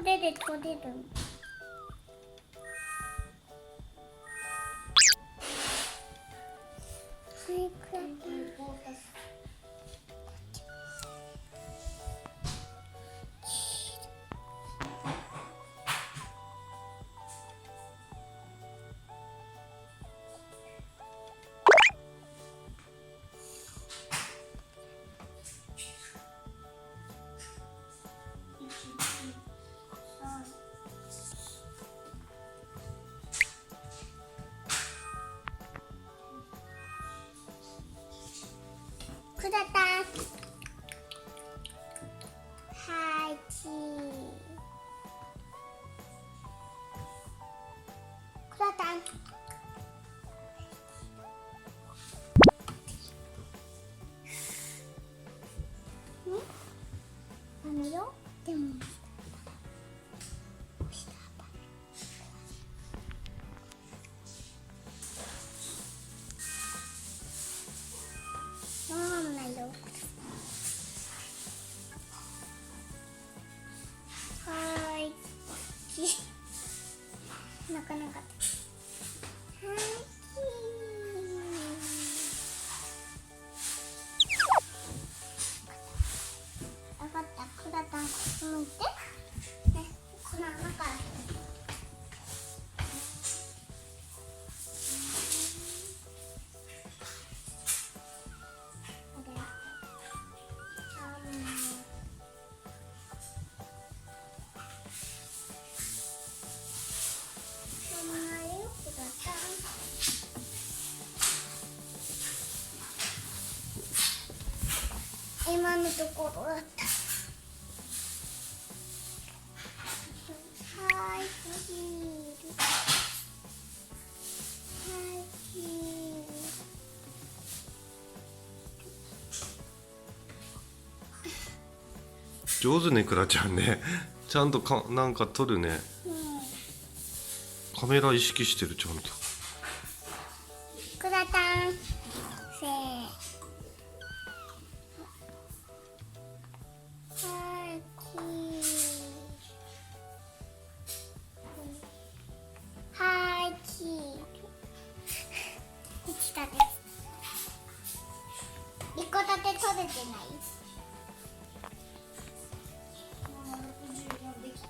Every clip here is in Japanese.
れで取れる。はい、クラタン。クラタン。はい、チー。クラタン。ダメよ。でも。なかなか。わかった。クラタンこっち向いて。ね、この穴から。今のところだった。はい、チーズ。はい、チーズ。上手ね、クラちゃんね。ちゃんとなんか撮るね。カメラ意識してる、ちゃんと。クラタン。せー。はい、チーズ。はい、チーズ。できたです。一個だけ取れてない。できた。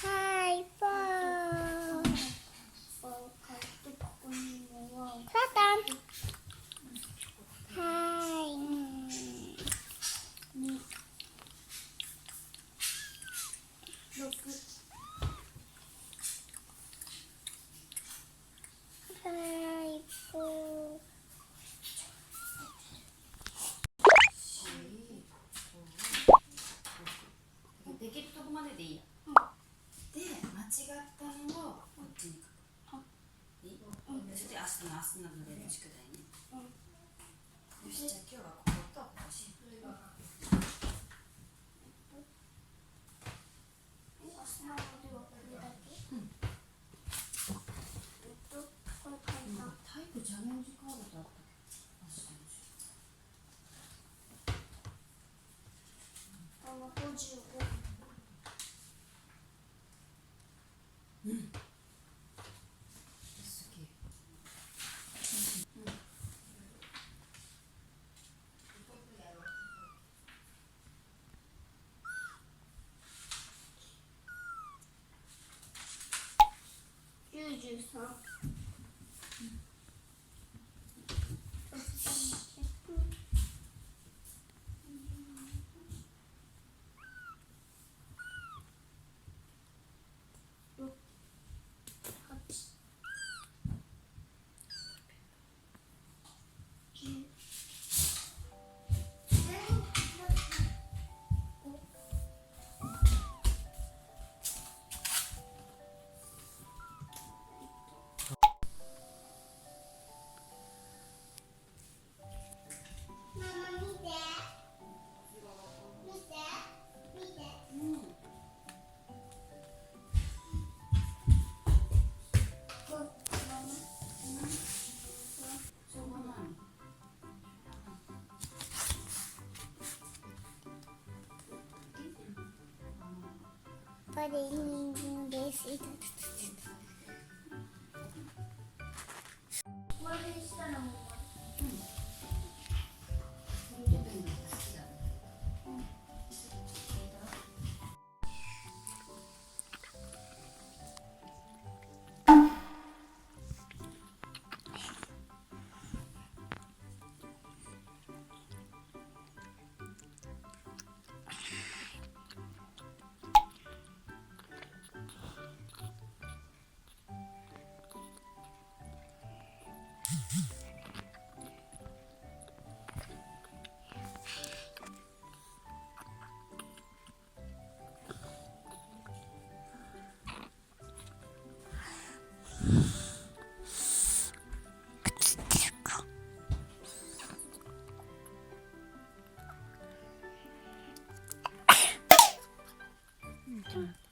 はい、ポー。クラタン。はい。はい、ポー。できるとこまででいいや。で、間違ったのをこっちに書く。いい？それで明日の例の宿題ね。よし、じゃあ今日はこことここしよう。体育チャレンジカードってあったっけ？うん。すげえ。93。ぱり人参です。これにしたらもうこの部分が好きだね。うん